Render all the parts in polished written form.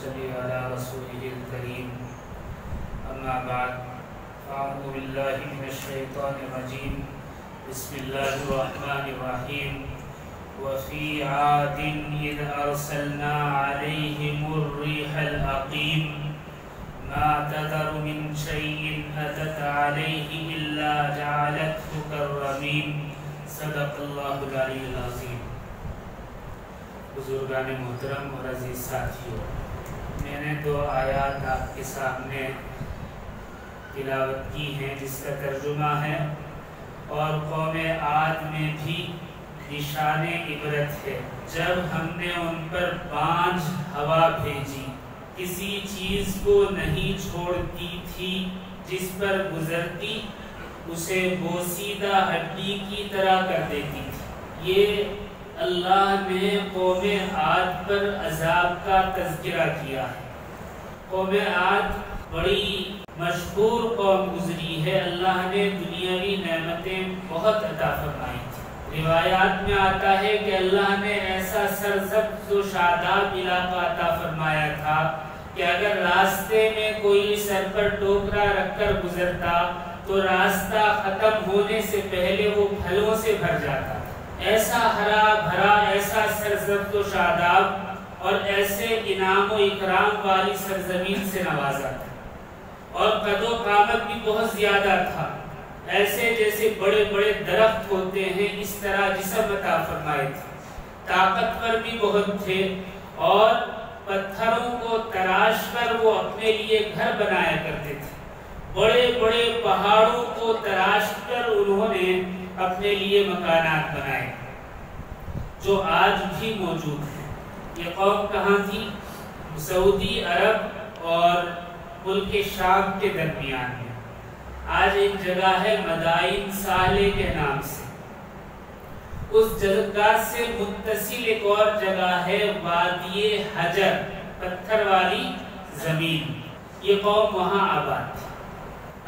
صلی علی رسولہ الکریم اما بعد اعوذ باللہ من الشیطان الرجیم بسم اللہ الرحمن الرحیم وفی عاد اذ ارسلنا علیہم الریح العقیم ما تذر من شیء اتت علیہ الا جعلته كالرمیم صدق اللہ العلی العظیم۔ بزرگان محترم اور عزیز ساتھیوں، میں نے 2 آیات آپ کے سامنے تلاوت کی ہیں جس کا ترجمہ ہے اور قوم عاد میں بھی نشان عبرت ہے۔ جب ہم نے ان پر 5 ہوا بھیجی، کسی چیز کو نہیں چھوڑتی تھی، جس پر گزرتی اسے بوسیدہ ہڈی کی طرح کر دیتی تھی۔ یہ اللہ نے قوم عاد پر عذاب کا تذکرہ کیا ہے۔ قوم عاد بڑی مشہور قوم گزری ہے، اللہ نے دنیاوی نعمتیں بہت عطا فرمائی تھی۔ روایات میں آتا ہے کہ اللہ نے ایسا سرسبز و شاداب علاقہ عطا فرمایا تھا کہ اگر راستے میں کوئی سر پر ٹوکرا رکھ کر گزرتا تو راستہ ختم ہونے سے پہلے وہ پھلوں سے بھر جاتا تھا۔ ایسا ہرا بھرا، ایسا سرسبز و شاداب اور ایسے انعام و اکرام والی سرزمین سے نوازا تھا، اور قد و قامت بھی بہت زیادہ تھا، ایسے جیسے بڑے بڑے درخت ہوتے ہیں اس طرح جسم عطا فرمائے تھے۔ طاقتور بھی بہت تھے اور پتھروں کو تراش کر وہ اپنے لیے گھر بنایا کرتے تھے۔ بڑے بڑے پہاڑوں کو تراش کر انہوں نے اپنے لیے مکانات بنائے جو آج بھی موجود ہیں۔ یہ قوم کہاں تھی؟ سعودی عرب اور ملک شام کے درمیان میں۔ آج ایک جگہ ہے مدائن صالح کے نام سے، اس جگہ سے متصل ایک اور جگہ ہے وادی حجر، پتھر والی زمین۔ یہ قوم وہاں آباد تھی۔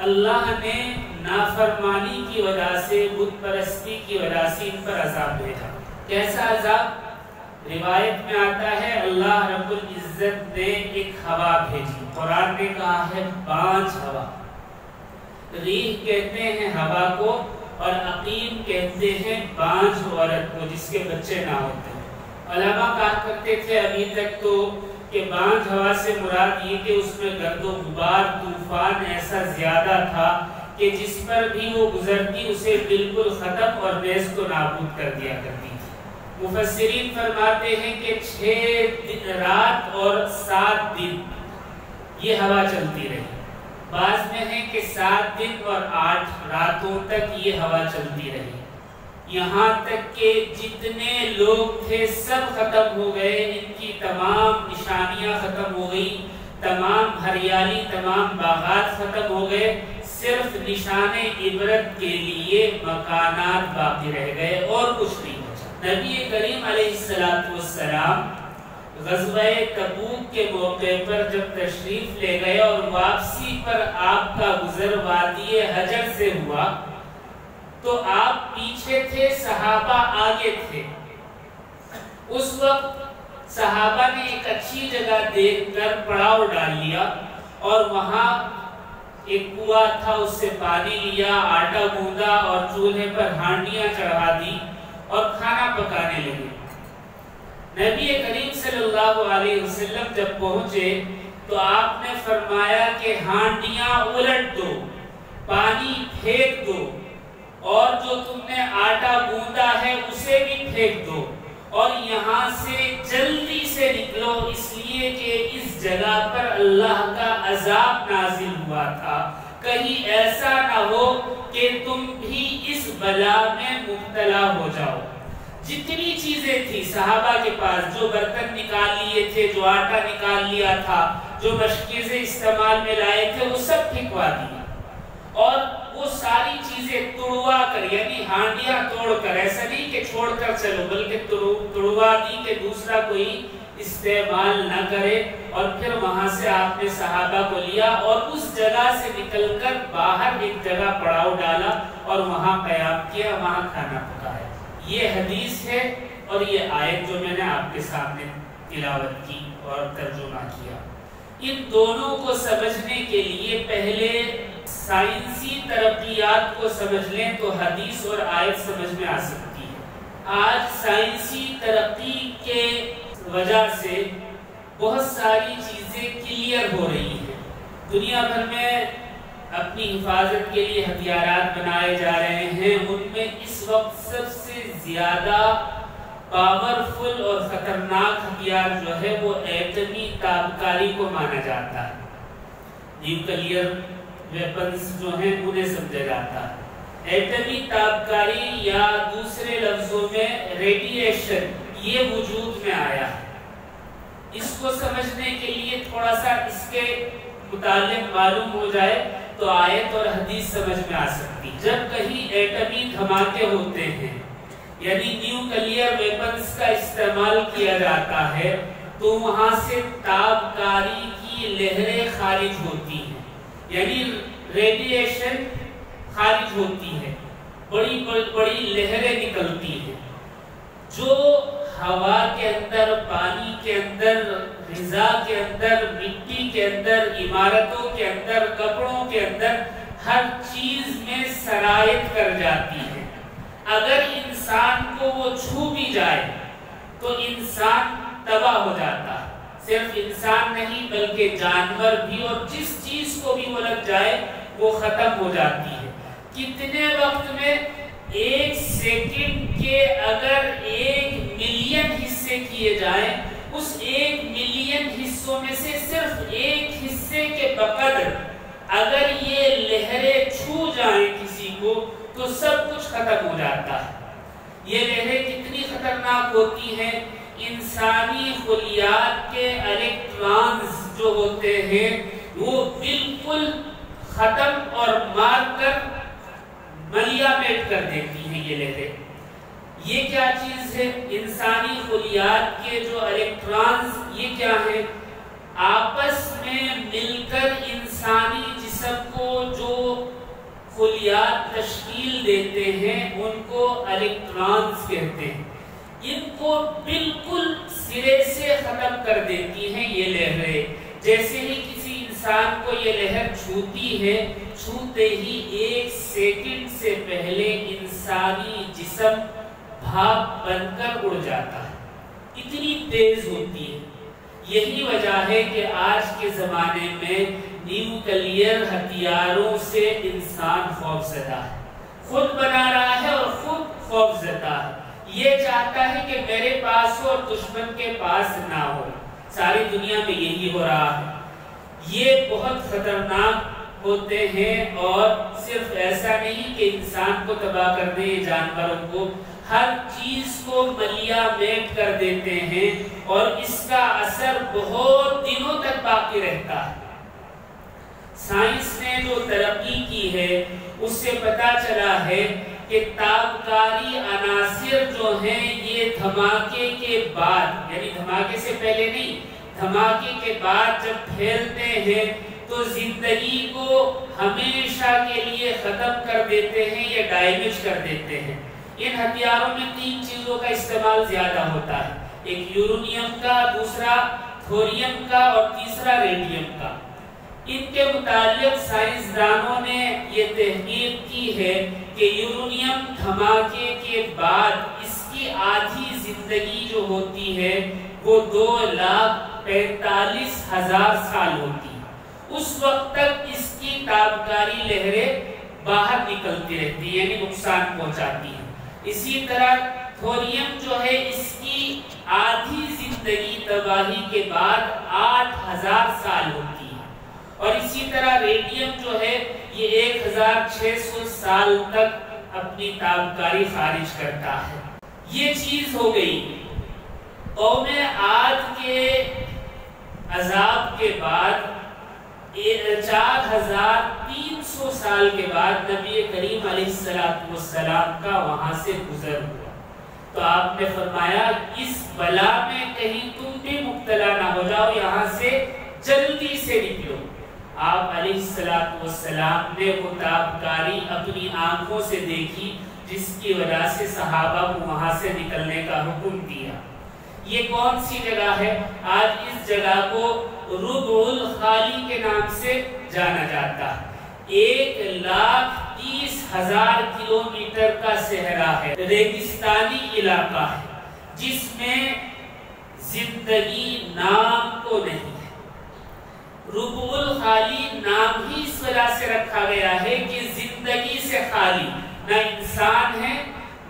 اللہ نے نافرمانی کی وجہ سے، بت پرستی کی وجہ سے ان پر عذاب بھیجا۔ کیسا عذاب؟ روایت میں آتا ہے اللہ رب العزت نے ایک ہوا بھیجی۔ قرآن نے کہا ہے 5 ہوا۔ ریح کہتے ہیں ہوا کو، اور عقیم کہتے ہیں بانجھ عورت کو جس کے بچے نہ ہوتے ہیں۔ علماء کہا کرتے تھے ابھی تک تو کہ بانجھ ہوا سے مراد یہ کہ اس میں گرد و غبار، طوفان ایسا زیادہ تھا کہ جس پر بھی وہ گزرتی اسے بالکل ختم اور نیست و نابود کر دیا کرتی تھی۔ مفسرین فرماتے ہیں کہ 6 رات اور 7 دن یہ ہوا چلتی رہی۔ بعض میں ہے کہ 7 دن اور 8 راتوں تک یہ ہوا چلتی رہی، یہاں تک کہ جتنے لوگ تھے سب ختم ہو گئے، ان کی تمام نشانیاں ختم ہو گئی، تمام ہریالی، تمام باغات ختم ہو گئے، صرف نشان عبرت کے لیے مکانات باقی رہ گئے اور کچھ نہیں بچا۔ نبی کریم علیہ السلام غزوہ تبوک کے موقع پر جب تشریف لے گئے اور واپسی پر آپ کا گزر وادی حجر سے ہوا تو آپ پیچھے تھے، صحابہ آگے تھے۔ اس وقت صحابہ نے ایک اچھی جگہ دیکھ کر پڑاؤ ڈال لیا اور وہاں ایک کنواں تھا، اس سے پانی لیا، آٹا گوندا اور چولہے پر ہانڈیاں چڑھا دی اور کھانا پکانے لگے۔ نبی کریم صلی اللہ علیہ وسلم جب پہنچے تو آپ نے فرمایا کہ ہانڈیاں الٹ دو، پانی پھینک دو، اور جو تم نے آٹا گوندا ہے اسے بھی پھینک دو، اور یہاں سے جلدی سے نکلو، اس لیے کہ اس جگہ پر اللہ کا عذاب نازل ہوا تھا، کہیں ایسا نہ ہو کہ تم بھی اس بلا میں مبتلا ہو جاؤ۔ جتنی چیزیں تھی صحابہ کے پاس، جو برتن نکال لیے تھے، جو آٹا نکال لیا تھا، جو مشکیزیں استعمال میں لائے تھے، وہ سب پھینکوا دیا، اور وہ ساری چیزیں توڑوا کر، یعنی ہانڈیاں توڑ کر، ایسا نہیں کہ چھوڑ کر چلو، بلکہ توڑوا دی کہ دوسرا کوئی استعمال نہ کرے۔ اور پھر وہاں سے آپ نے صحابہ کو لیا اور اس جگہ سے نکل کر باہر ایک جگہ پڑاؤ ڈالا اور وہاں قیام کیا، وہاں کھانا پکایا۔ یہ حدیث ہے اور یہ آیت جو میں نے آپ کے سامنے تلاوت کی۔ اور ترجمہ کیا۔ ان دونوں کو سمجھنے کے لیے پہلے سائنسی ترقیات کو سمجھ لیں تو حدیث اور آیت سمجھ میں آ سکتی ہے۔ آج سائنسی ترقی کے وجہ سے بہت ساری چیزیں کلیئر ہو رہی ہیں۔ دنیا بھر میں اپنی حفاظت کے لیے ہتھیارات بنائے جا رہے ہیں، ان میں اس وقت سب سے زیادہ پاورفل اور خطرناک ہتھیار جو ہے وہ ایٹمی تابکاری کو مانا جاتا ہے۔ نیوکلیئر ویپنز جو ہیں انہیں سمجھا جاتا ہے۔ ایٹمی تابکاری یا دوسرے لفظوں میں ریڈیئیشن، یہ وجود میں آیا ہے۔ اس کو سمجھنے کے لیے تھوڑا سا اس کے متعلق معلوم ہو جائے تو آیت اور حدیث سمجھ میں آ سکتی۔ جب کہیں ایٹمی دھماکے ہوتے ہیں یعنی نیوکلیئر ویپنز کا استعمال کیا جاتا ہے تو وہاں سے تابکاری کی لہریں خارج ہوتی ہیں، یعنی ریڈیئیشن خارج ہوتی ہے، بڑی بڑی لہریں نکلتی ہیں جو ہوا کے اندر، پانی کے اندر، غذا کے اندر، مٹی کے اندر، عمارتوں کے اندر، کپڑوں کے اندر، ہر چیز میں سرایت کر جاتی ہے۔ اگر انسان کو وہ چھو بھی جائے تو انسان تباہ ہو جاتا ہے۔ صرف انسان نہیں بلکہ جانور بھی، اور جس چیز کو بھی وہ لگ جائے وہ ختم ہو جاتی ہے۔ کتنے وقت میں؟ 1 سیکنڈ کے اگر 1 ملین حصے کیے جائیں، اس 1 ملین حصوں میں سے صرف 1 حصے کے بقدر اگر یہ لہریں چھو جائیں کسی کو تو سب کچھ ختم ہو جاتا ہے۔ یہ لہریں کتنی خطرناک ہوتی ہیں؟ انسانی خلیات کے الیکٹرانز جو ہوتے ہیں وہ بالکل ختم اور مار کر ملیا میٹ کر دیتی ہیں یہ لہریں۔ یہ کیا چیز ہے؟ انسانی خلیات کے جو الیکٹرانز، یہ کیا ہے؟ آپس میں مل کر انسانی جسم کو جو خلیات تشکیل دیتے ہیں ان کو الیکٹرانز کہتے ہیں۔ ان کو بالکل سرے سے ختم کر دیتی ہیں یہ لہریں۔ جیسے ہی کسی انسان کو یہ لہر چھوتی ہے، چھوتے ہی 1 سیکنڈ سے پہلے انسانی جسم بھاپ بن کر اڑ جاتا ہے، اتنی تیز ہوتی ہے۔ یہی وجہ ہے کہ آج کے زمانے میں نیوکلیئر ہتھیاروں سے انسان خوف زدہ ہے، خود بنا رہا ہے اور خود خوف زدہ ہے۔ یہ چاہتا ہے کہ میرے پاس ہو اور دشمن کے پاس نہ ہو۔ ساری دنیا میں یہی ہو رہا ہے۔ یہ بہت خطرناک ہوتے ہیں، اور صرف ایسا نہیں کہ انسان کو تباہ کر دیں، جانوروں کو، ہر چیز کو ملیا میٹ کر دیتے ہیں، اور اس کا اثر بہت دنوں تک باقی رہتا ہے۔ سائنس نے جو ترقی کی ہے اس سے پتہ چلا ہے کہ تابکاری عناصر جو ہیں یہ دھماکے کے بعد، یعنی دھماکے سے پہلے نہیں، دھماکے کے بعد جب پھیلتے ہیں تو زندگی کو ہمیشہ کے لیے ختم کر دیتے ہیں یا ڈیمیج کر دیتے ہیں۔ ان ہتھیاروں میں 3 چیزوں کا استعمال زیادہ ہوتا ہے، ایک یورینیم کا، دوسرا تھوریم کا، اور تیسرا ریڈیم کا۔ ان کے متعلق سائنسدانوں نے یہ تحقیق کی ہے کہ یورینیم دھماکے کے بعد اس کی آدھی زندگی جو ہوتی ہے وہ 2,45,000 سال ہوتی ہے۔ اس وقت تک اس کی تابکاری لہریں باہر نکلتی رہتی ہیں، یعنی نقصان پہنچاتی ہیں۔ اسی طرح تھوریم جو ہے اس کی آدھی زندگی تباہی کے بعد 8,000 سال ہوتی ہے، اور اسی طرح ریڈیم جو ہے یہ 1,600 سال تک اپنی تابکاری خارج کرتا ہے۔ یہ چیز ہو گئی۔ قوم عاد کے عذاب کے بعد 4,300 سال کے بعد نبی کریم علیہ السلام کا وہاں سے گزر ہوا، تو آپ نے فرمایا اس بلا میں کہیں تم بھی مبتلا نہ ہو جاؤ، یہاں سے جلدی سے نکلو۔ آپ علیہ السلام نے وہ تابکاری اپنی آنکھوں سے دیکھی جس کی وجہ سے صحابہ کو وہاں سے نکلنے کا حکم دیا۔ یہ کون سی جگہ ہے؟ آج اس جگہ کو ربع الخالی کے نام سے جانا جاتا ہے۔ 1,30,000 کلومیٹر کا صحرا ہے، ریگستانی علاقہ ہے جس میں زندگی نام کو نہیں ہے۔ ربع الخالی نام ہی اس وجہ سے رکھا گیا ہے کہ زندگی سے خالی، نہ انسان ہے،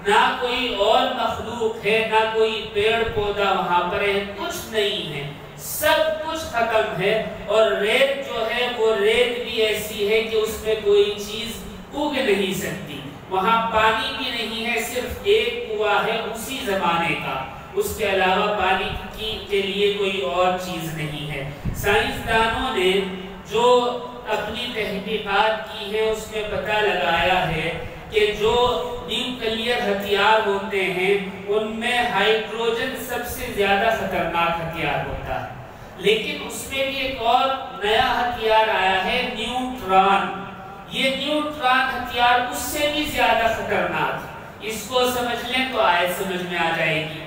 نہ کوئی اور مخلوق ہے، نہ کوئی پیڑ پودا وہاں پر ہے، کچھ نہیں ہے، سب کچھ ختم ہے۔ اور ریت جو ہے وہ ریت بھی ایسی ہے کہ اس میں کوئی چیز اگ نہیں سکتی، وہاں پانی بھی نہیں ہے، صرف ایک کنواں ہے اسی زمانے کا، اس کے علاوہ پانی کے لیے کوئی اور چیز نہیں ہے۔ سائنسدانوں نے جو اپنی تحقیقات کی ہے اس میں پتہ لگایا ہے کہ جو نیوکلیئر ہتھیار ہوتے ہیں ان میں ہائیڈروجن سب سے زیادہ خطرناک ہتھیار ہوتا ہے، لیکن اس میں بھی ایک اور نیا ہتھیار آیا ہے، نیوٹران۔ یہ نیوٹران ہتھیار اس سے بھی زیادہ خطرناک ہے۔ اس کو سمجھ لیں تو آیت سمجھ میں آ جائے گی۔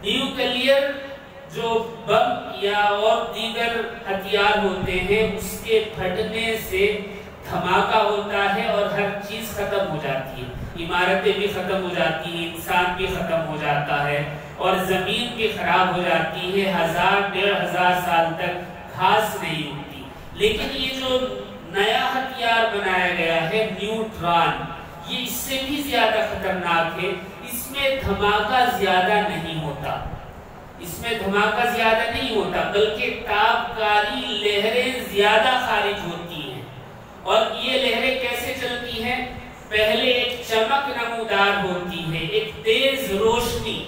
نیوکلیئر جو بم یا اور دیگر ہتھیار ہوتے ہیں اس کے پھٹنے سے دھماکہ ہوتا ہے اور ہر چیز ختم ہو جاتی ہے، عمارتیں بھی ختم ہو جاتی ہیں، انسان بھی ختم ہو جاتا ہے اور زمین بھی خراب ہو جاتی ہے، 1000-1500 سال تک گھاس نہیں اگتی۔ لیکن یہ جو نیا ہتھیار بنایا گیا ہے نیوٹران، یہ اس سے بھی زیادہ خطرناک ہے، اس میں دھماکہ زیادہ نہیں ہوتا، بلکہ تابکاری لہریں زیادہ خارج ہوتی ہیں۔ اور یہ لہریں کیسے چلتی ہیں؟ پہلے ایک چمک نمودار ہوتی ہے، ایک تیز روشنی،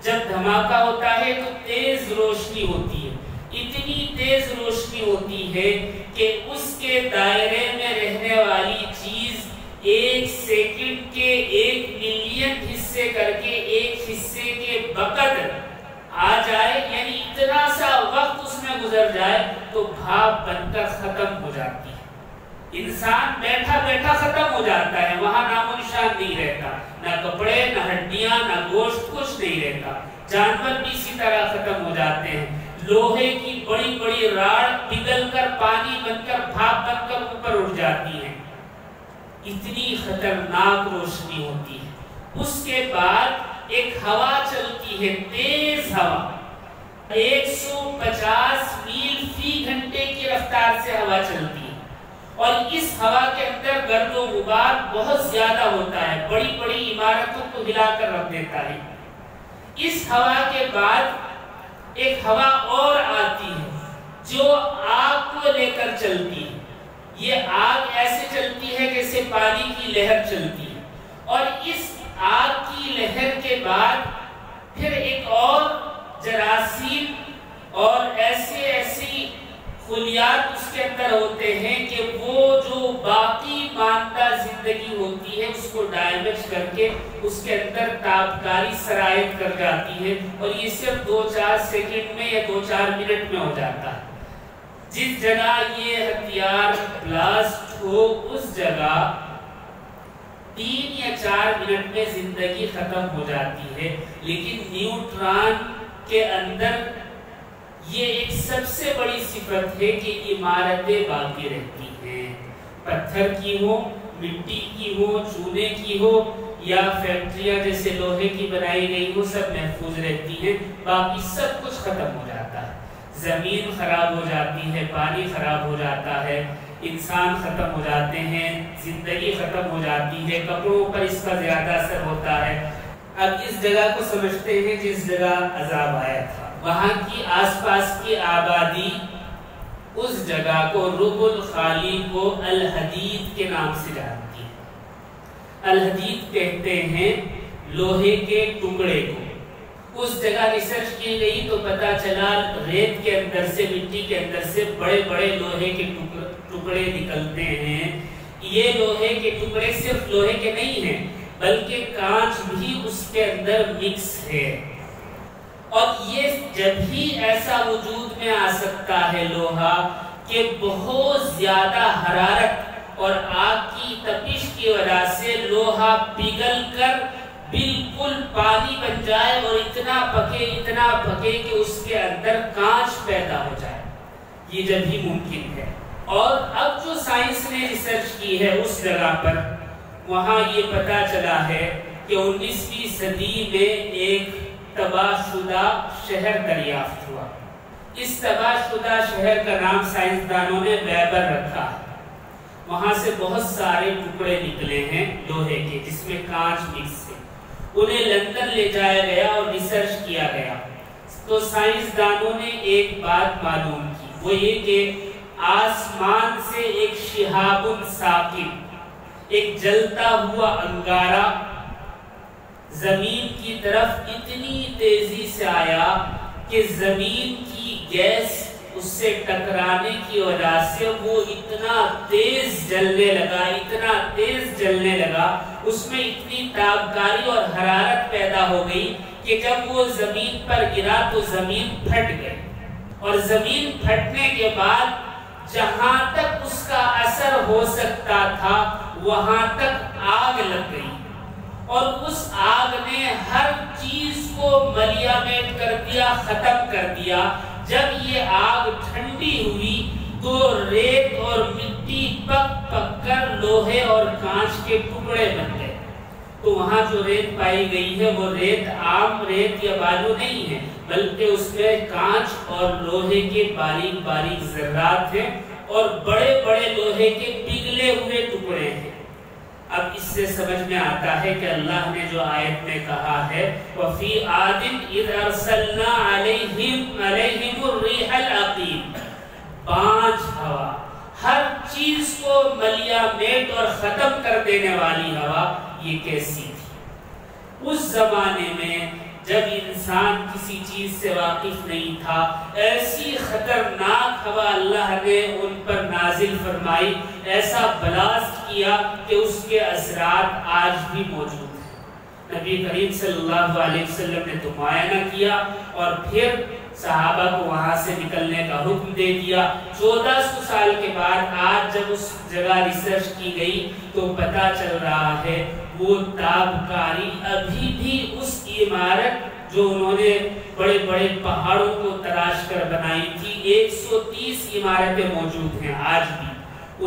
جب دھماکہ ہوتا ہے تو تیز روشنی ہوتی ہے، اتنی تیز روشنی ہوتی ہے کہ اس کے دائرے میں رہنے والی چیز 1 سیکنڈ کے 1 ملین حصے کر کے ایک حصے کے بقدر آ جائے، یعنی اتنا سا وقت اس میں گزر جائے تو بھاپ بن کر ختم ہو جاتی ہے۔ انسان بیٹھا بیٹھا ختم ہو جاتا ہے، وہاں نام و نشان نہیں رہتا، نہ کپڑے، نہ ہڈیاں، نہ گوشت، کچھ نہیں رہتا۔ جانور بھی اسی طرح ختم ہو جاتے ہیں۔ لوہے کی بڑی بڑی راڑ پگھل کر پانی بن کر بھاپ بن کر اوپر اٹھ جاتی ہیں، اتنی خطرناک روشنی ہوتی ہے۔ اس کے بعد ایک ہوا چلتی ہے، تیز ہوا، 150 میل فی گھنٹے کی رفتار سے ہوا چلتی ہے، اور اس ہوا کے اندر گرد و غبار بہت زیادہ ہوتا ہے، بڑی بڑی عمارتوں کو ہلا کر رکھ دیتا ہے۔ اس ہوا کے بعد ایک ہوا اور آتی ہے جو آگ کو لے کر چلتی ہے۔ یہ آگ ایسے چلتی ہے جیسے پانی کی لہر چلتی ہے، اور اس آگ کی لہر کے بعد پھر ایک اور جراثیم اور ایسی خلیات اس کے اندر ہوتے ہیں کہ وہ جو باقی ماندہ زندگی ہوتی ہے اس کو ڈیمیج کر کے اس کے اندر تابکاری سرایت کر جاتی ہے، اور یہ صرف 2-4 سیکنڈ میں یا 2-4 منٹ میں ہو جاتا ہے۔ جس جگہ یہ ہتھیار بلاسٹ ہو اس جگہ 3 یا 4 منٹ میں زندگی ختم ہو جاتی ہے، لیکن نیوٹران کے اندر یہ ایک سب سے بڑی صفت ہے کہ عمارتیں باقی رہتی ہیں، پتھر کی ہو، مٹی کی ہو، چونے کی ہو یا فیکٹریاں جیسے لوہے کی بنائی گئی ہو، سب محفوظ رہتی ہیں، باقی سب کچھ ختم ہو جاتا ہے۔ زمین خراب ہو جاتی ہے، پانی خراب ہو جاتا ہے، انسان ختم ہو جاتے ہیں، زندگی ختم ہو جاتی ہے، کپڑوں پر اس کا زیادہ اثر ہوتا ہے۔ اب اس جگہ کو سمجھتے ہیں جس جگہ عذاب آیا تھا، وہاں کی آس پاس کی آبادی اس جگہ کو ربع الخالی کو الحدید کے نام سے جانتی ہے۔ الحدید کہتے ہیں لوہے کے ٹکڑے کو۔ اس جگہ ریسرچ کی گئی تو پتا چلا ریت کے اندر سے، مٹی کے اندر سے بڑے بڑے لوہے کے ٹکڑے نکلتے ہیں۔ یہ لوہے کے ٹکڑے صرف لوہے کے نہیں ہیں بلکہ کانچ بھی اس کے اندر مکس ہے، اور یہ جب ہی ایسا وجود میں آ سکتا ہے لوہا کہ بہت زیادہ حرارت اور آگ کی تپش کی وجہ سے لوہا پگھل کر بالکل پانی بن جائے اور اتنا اتنا پکے کہ اس کے اندر کانچ پیدا ہو جائے، یہ جب ہی ممکن ہے۔ اور اب جو سائنس نے ریسرچ کی ہے اس جگہ پر، وہاں یہ پتا چلا ہے کہ 19ویں صدی میں ایک تباہ شدہ شہر دریافت ہوا۔ اس تباہ شدہ شہر کا نام سائنسدانوں نے ویبر رکھا ہے۔ وہاں سے بہت سارے ٹکڑے نکلے ہیں لوہے کے، جس میں کانچ مکس ہے۔ انہیں لندن لے جایا گیا اور ریسرچ کیا گیا تو سائنسدانوں نے ایک بات معلوم کی، وہ یہ کہ آسمان سے ایک شہاب ثاقب، ایک جلتا ہوا انگارہ زمین کی طرف اتنی تیزی سے آیا کہ زمین کی گیس اس سے ٹکرانے کی وجہ سے وہ اتنا تیز جلنے لگا، اس میں اتنی تابکاری اور حرارت پیدا ہو گئی کہ جب وہ زمین پر گرا تو زمین پھٹ گئی، اور زمین پھٹنے کے بعد جہاں تک اس کا اثر ہو سکتا تھا وہاں تک آگ لگ گئی، اور اس آگ نے ہر چیز کو ملیامٹ کر دیا، ختم کر دیا۔ جب یہ آگ ٹھنڈی ہوئی تو ریت اور مٹی پک کر لوہے اور کانچ کے ٹکڑے بن گئے۔ تو وہاں جو ریت پائی گئی ہے وہ ریت عام ریت یا بالو نہیں ہے، بلکہ اس میں کانچ اور لوہے کے باریک باریک ذرات ہیں اور بڑے بڑے لوہے کے پگھلے ہوئے ٹکڑے ہیں۔ اب اس سے سمجھ میں آتا ہے کہ اللہ نے جو آیت میں کہا ہے وَفِي عَادٍ إِذْ أَرْسَلْنَا عَلَيْهِمُ الرِّيحَ الْعَقِيمَ، بانجھ ہوا، ہر چیز کو ملیامٹ اور ختم کر دینے والی ہوا، یہ کیسی تھی؟ اس زمانے میں جب انسان کسی چیز سے واقف نہیں تھا، ایسی خطرناک ہوا اللہ نے ان پر نازل فرمائی، ایسا بلاسٹ کیا کہ اس کے اثرات آج بھی موجود ہیں۔ نبی کریم صلی اللہ علیہ وسلم نے تو معائنہ کیا اور پھر صحابہ کو وہاں سے نکلنے کا حکم دے دیا۔ 1400 سال کے بعد آج جب اس جگہ ریسرچ کی گئی تو پتہ چل رہا ہے وہ تابکاری ابھی بھی اس عمارت جو انہوں نے بڑے بڑے پہاڑوں کو تراش کر بنائی تھی، 130 عمارتیں موجود ہیں آج بھی،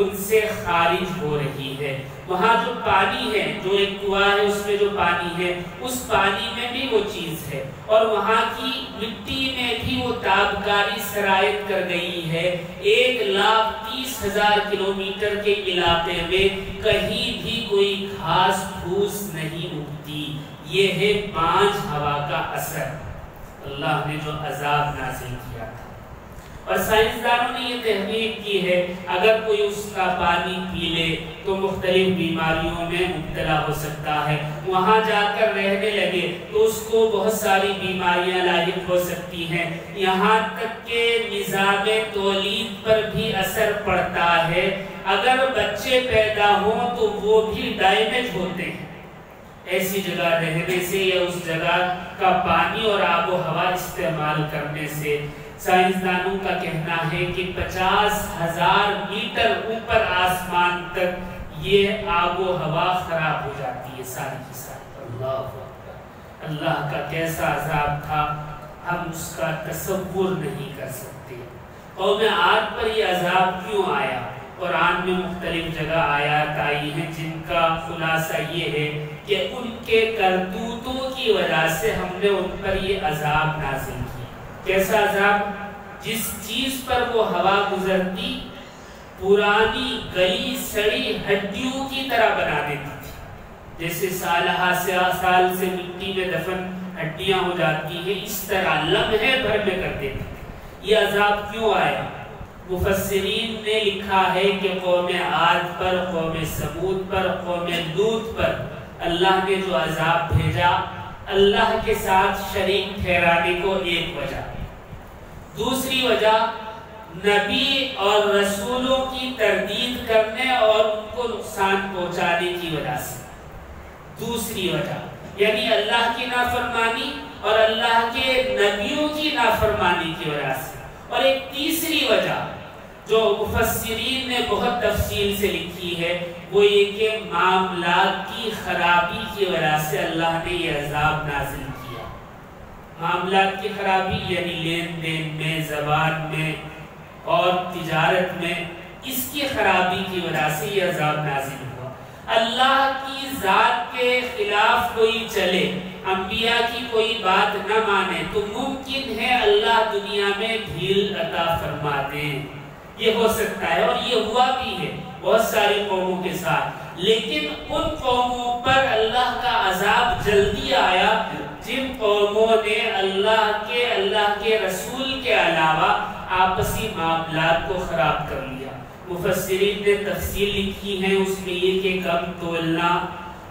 ان سے خارج ہو رہی ہے۔ وہاں جو پانی ہے، جو ایک کنواں ہے اس میں جو پانی ہے، اس پانی میں بھی وہ چیز ہے، اور وہاں کی مٹی میں بھی وہ تابکاری سرایت کر گئی ہے۔ 1,30,000 کلومیٹر کے علاقے میں کہیں بھی کوئی گھاس پھوس نہیں اگتی۔ یہ ہے بانجھ ہوا کا اثر، اللہ نے جو عذاب نازل کیا تھا۔ اور سائنسدانوں نے یہ تحقیق کی ہے اگر کوئی اس کا پانی پی لے تو مختلف بیماریوں میں مبتلا ہو سکتا ہے، وہاں جا کر رہنے لگے تو اس کو بہت ساری بیماریاں لاحق ہو سکتی ہیں، یہاں تک کہ نظام تولید پر بھی اثر پڑتا ہے۔ اگر بچے پیدا ہوں تو وہ بھی ڈیمیج ہوتے ہیں ایسی جگہ رہنے سے یا اس جگہ کا پانی اور آب و ہوا استعمال کرنے سے۔ سائنسدانوں کا کہنا ہے کہ 50,000 میٹر اوپر آسمان تک یہ آب و ہوا خراب ہو جاتی ہے ساری کی ساری۔ اللہ کا کیسا عذاب تھا، ہم اس کا تصور نہیں کر سکتے۔ قوم عاد پر یہ عذاب کیوں آیا؟ قرآن میں مختلف جگہ آیات آئی ہیں جن کا خلاصہ یہ ہے کہ ان کے کرتوتوں کی وجہ سے ہم نے ان پر یہ عذاب نازل کیا۔ کیسا عذاب؟ جس چیز پر وہ ہوا گزرتی پرانی گلی سڑی ہڈیوں کی طرح بنا دیتی تھی، جیسے سال سے مٹی میں دفن ہڈیاں ہو جاتی ہیں، اس طرح لمحے بھر میں کر دیتی تھی۔ یہ عذاب کیوں آیا؟ مفسرین نے لکھا ہے کہ قوم عاد پر، قوم سمود پر، قوم لوط پر اللہ نے جو عذاب بھیجا، اللہ کے ساتھ شریک ٹھہرانے کو ایک وجہ، دوسری وجہ نبی اور رسولوں کی تردید کرنے اور ان کو نقصان پہنچانے کی وجہ سے، دوسری وجہ یعنی اللہ کی نافرمانی اور اللہ کے نبیوں کی نافرمانی کی وجہ سے، اور ایک تیسری وجہ جو مفسرین نے بہت تفصیل سے لکھی ہے وہ یہ کہ معاملات کی خرابی کی وجہ سے اللہ نے یہ عذاب نازل کیا۔ معاملات کی خرابی یعنی لین دین میں، زبان میں اور تجارت میں، اس کی خرابی کی وجہ سے یہ عذاب نازل ہوا۔ اللہ کی ذات کے خلاف کوئی چلے، انبیاء کی کوئی بات نہ مانے تو ممکن ہے اللہ دنیا میں ڈھیل عطا فرما دیں، یہ ہو سکتا ہے اور یہ ہوا بھی ہے بہت ساری قوموں کے ساتھ۔ لیکن ان قوموں پر اللہ کا عذاب جلدی آیا جن قوموں نے اللہ کے رسول کے علاوہ آپسی معاملات کو خراب کر لیا۔ مفسرین نے تفصیل لکھی ہے اس میں یہ کہ کم تولنا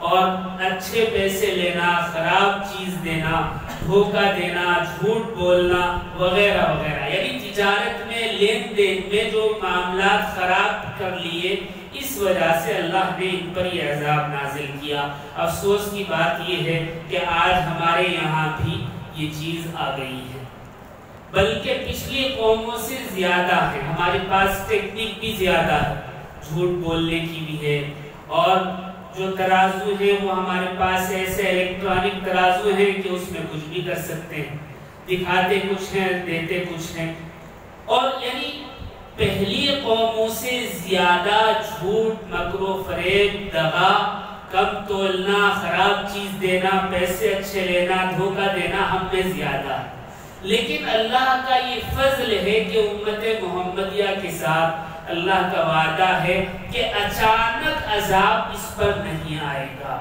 اور اچھے پیسے لینا، خراب چیز دینا، دھوکہ دینا، جھوٹ بولنا وغیرہ وغیرہ، یعنی تجارت میں، لین دین میں جو معاملات خراب کر لیے، اس وجہ سے اللہ نے ان پر یہ عذاب نازل کیا۔ افسوس کی بات یہ ہے کہ آج ہمارے یہاں بھی یہ چیز آ گئی ہے، بلکہ پچھلی قوموں سے زیادہ ہے۔ ہمارے پاس ٹیکنیک بھی زیادہ ہے، جھوٹ بولنے کی بھی ہے، اور جو ترازو ہے وہ ہمارے پاس ایسے الیکٹرانک ترازو ہیں کہ اس میں کچھ بھی کر سکتے ہیں، دکھاتے کچھ ہیں دیتے کچھ ہیں۔ اور یعنی پہلی قوموں سے زیادہ جھوٹ، مکر و فریب، دغا، کم تولنا، خراب چیز دینا، پیسے اچھے لینا، دھوکہ دینا ہم میں زیادہ ہے۔ لیکن اللہ کا یہ فضل ہے کہ امت محمدیہ کے ساتھ اللہ کا وعدہ ہے کہ اچانک عذاب اس پر نہیں آئے گا۔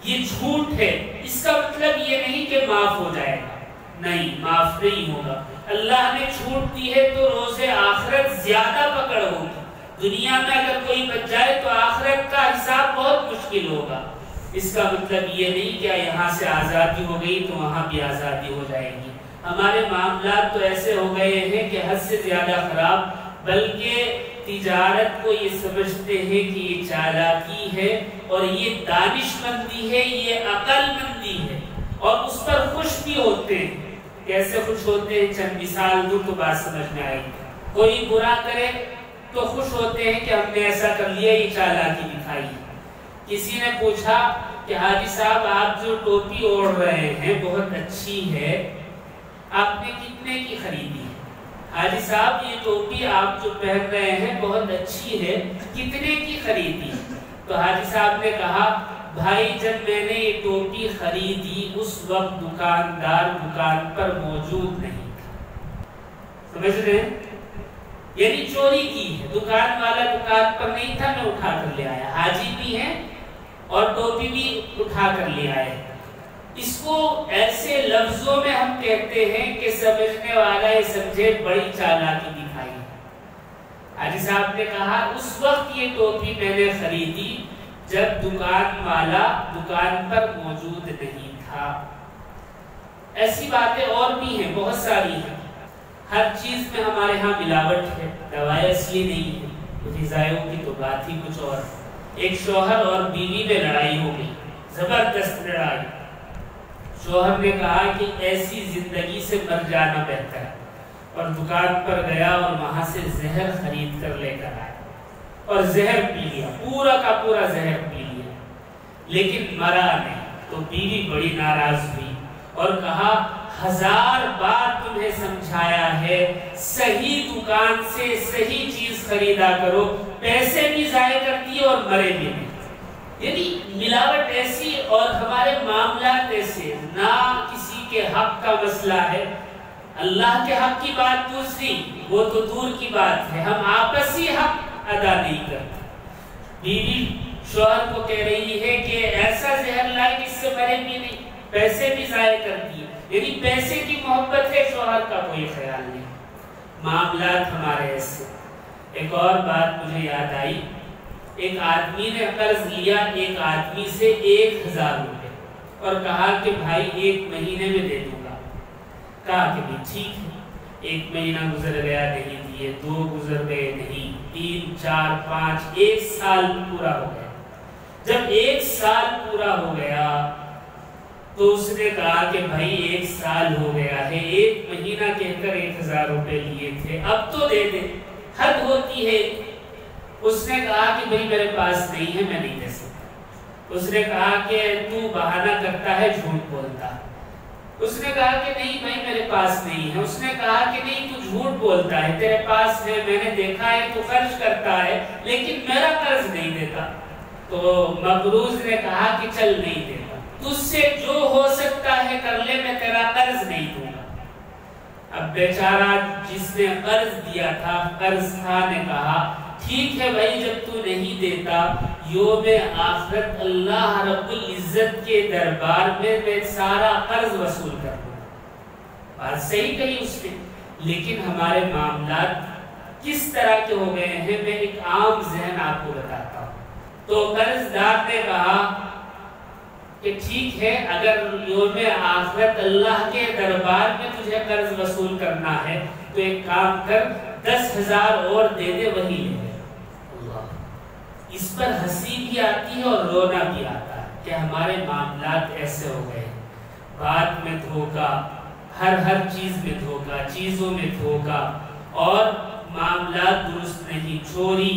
یہ جھوٹ ہے، اس کا مطلب یہ نہیں کہ معاف ہو جائے گا، نہیں، معاف نہیں ہوگا۔ اللہ نے چھوٹ دی ہے تو روز آخرت زیادہ پکڑ ہوگی۔ دنیا میں اگر کوئی بچ جائے تو آخرت کا حساب بہت مشکل ہوگا۔ اس کا مطلب یہ نہیں کہ یہاں سے آزادی ہو گئی تو وہاں بھی آزادی ہو جائے گی۔ ہمارے معاملات تو ایسے ہو گئے ہیں کہ حد سے زیادہ خراب، بلکہ تجارت کو یہ سمجھتے ہیں کہ یہ چالاکی ہے اور یہ دانش مندی ہے، یہ عقل مندی ہے، اور اس پر خوش بھی ہوتے ہیں۔ کیسے خوش ہوتے ہیں؟ چند مثال دوں تو بات سمجھ میں آئے گی۔ کوئی برا کرے تو خوش ہوتے ہیں کہ ہم نے ایسا کر لیا، یہ چالاکی دکھائی۔ کسی نے پوچھا کہ حاجی صاحب آپ جو ٹوپی اوڑھ رہے ہیں بہت اچھی ہے، آپ نے کتنے کی خریدی ہے؟ حاجی صاحب یہ ٹوپی آپ جو پہن رہے ہیں بہت اچھی ہے، کتنے کی خریدی؟ تو حاجی صاحب نے کہا بھائی جب میں نے یہ ٹوپی خریدی اس وقت دکاندار دکان پر موجود نہیں تھا۔ سمجھ رہے ہیں؟ یعنی چوری کی ہے، دکان والا دکان پر نہیں تھا، میں اٹھا کر لے آیا۔ حاجی بھی ہے اور ٹوپی بھی اٹھا کر لے آئے۔ اس کو ایسے لفظوں میں ہم کہتے ہیں کہ سمجھنے والا یہ سمجھے بڑی چالاکی دکھائی۔ حاجی صاحب نے کہا اس وقت یہ ٹوپی میں نے خریدی جب دکان والا دکان پر موجود نہیں تھا۔ ایسی باتیں اور بھی ہیں، بہت ساری ہیں۔ ہر چیز میں ہمارے ہاں ملاوٹ ہے، دوائیں اصلی نہیں ہے۔ غذائیوں کی تو بات ہی کچھ اور۔ ایک شوہر اور بیوی میں لڑائی ہو گئی، زبردست لڑائی۔ شوہر نے کہا کہ ایسی زندگی سے مر جانا بہتر ہے، اور دکان پر گیا اور وہاں سے زہر خرید کر لے کر آیا اور زہر پی لیا، پورا کا پورا زہر پی لیا، لیکن مرا نہیں۔ تو بیوی بڑی ناراض ہوئی اور کہا 1000 بار تمہیں سمجھایا ہے صحیح دکان سے صحیح چیز خریدا کرو، پیسے بھی ضائع کرتی ہے اور مرے بھی نہیں۔ یعنی ملاوٹ ایسی اور ہمارے معاملات ایسے، نہ کسی کے حق کا مسئلہ ہے، اللہ کے حق کی بات دوسری، وہ تو دور کی بات ہے، ہم آپسی حق ادا نہیں کرتے۔ بیوی شوہر کو کہہ رہی ہے کہ ایسا زہر لائے جس سے مرے بھی نہیں، پیسے بھی ضائع کرتی ہے، یعنی پیسے کی محبت ہے، شوہر کا کوئی خیال نہیں۔ معاملات ہمارے ایسے۔ ایک اور بات مجھے یاد آئی، ایک آدمی نے قرض لیا ایک آدمی سے 1000 روپے اور کہا کہ بھائی 1 مہینے میں دے دوں گا۔ کہا کہ بھی ٹھیک ہے۔ 1 مہینہ گزر گیا نہیں دیے، 2 گزر گئے نہیں، 3 4 5، 1 سال پورا ہو گیا۔ جب 1 سال پورا ہو گیا تو اس نے کہا کہ بھائی 1 سال ہو گیا ہے، 1 مہینہ کہہ کر 1000 روپے لیے تھے، اب تو دے دے، حد ہوتی ہے۔ اس نے کہا کہ بھائی میرے پاس نہیں ہے، میں نہیں دے سکتا۔ اس نے کہا کہ تو بہانہ کرتا ہے، جھوٹ بولتا ہے۔ اس نے کہا کہ نہیں بھائی میرے پاس نہیں ہے. اس نے کہا کہ نہیں تو جھوٹ بولتا ہے, تیرے پاس ہے, میں نے دیکھا ہے تو خرچ کرتا ہے, لیکن میرا قرض نہیں دیتا. تو مقروض نے کہا کہ چل نہیں دیتا, تجھ سے جو ہو سکتا ہے کر لے, میں تیرا قرض نہیں دوں گا. اب بیچارہ جس نے قرض دیا تھا, قرض خواہ نے کہا ٹھیک ہے بھائی, جب تو نہیں دیتا یوم آخرت اللہ رب العزت کے دربار میں سارا قرض وصول کر دوں. بات صحیح کہی اس نے, لیکن ہمارے معاملات کس طرح کے ہو گئے ہیں میں ایک عام ذہن آپ کو بتاتا ہوں. تو قرض دار نے کہا کہ ٹھیک ہے, اگر یوم آخرت اللہ کے دربار میں تجھے قرض وصول کرنا ہے تو ایک کام کر, 10,000 اور دے دے, وہی لے لے. اس پر ہنسی بھی آتی ہے اور رونا بھی آتا ہے کہ ہمارے معاملات ایسے ہو گئے, بات میں دھوکہ, ہر چیز میں دھوکہ, چیزوں میں دھوکہ, اور معاملات درست نہیں, چوری,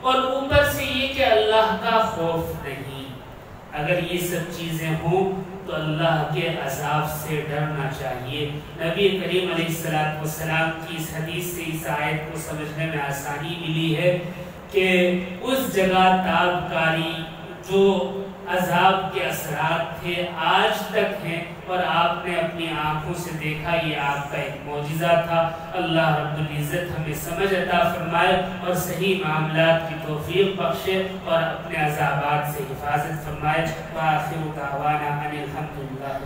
اور اوپر سے یہ کہ اللہ کا خوف نہیں. اگر یہ سب چیزیں ہوں تو اللہ کے عذاب سے ڈرنا چاہیے. نبی کریم علیہ السلام کی اس حدیث سے اس آیت کو سمجھنے میں آسانی ملی ہے کہ اس جگہ تابکاری جو عذاب کے اثرات تھے آج تک ہیں, اور آپ نے اپنی آنکھوں سے دیکھا, یہ آپ کا ایک معجزہ تھا. اللہ رب العزت ہمیں سمجھ عطا فرمائے اور صحیح معاملات کی توفیق بخشے اور اپنے عذابات سے حفاظت فرمائے. وآخر دعوانا ان الحمد للہ.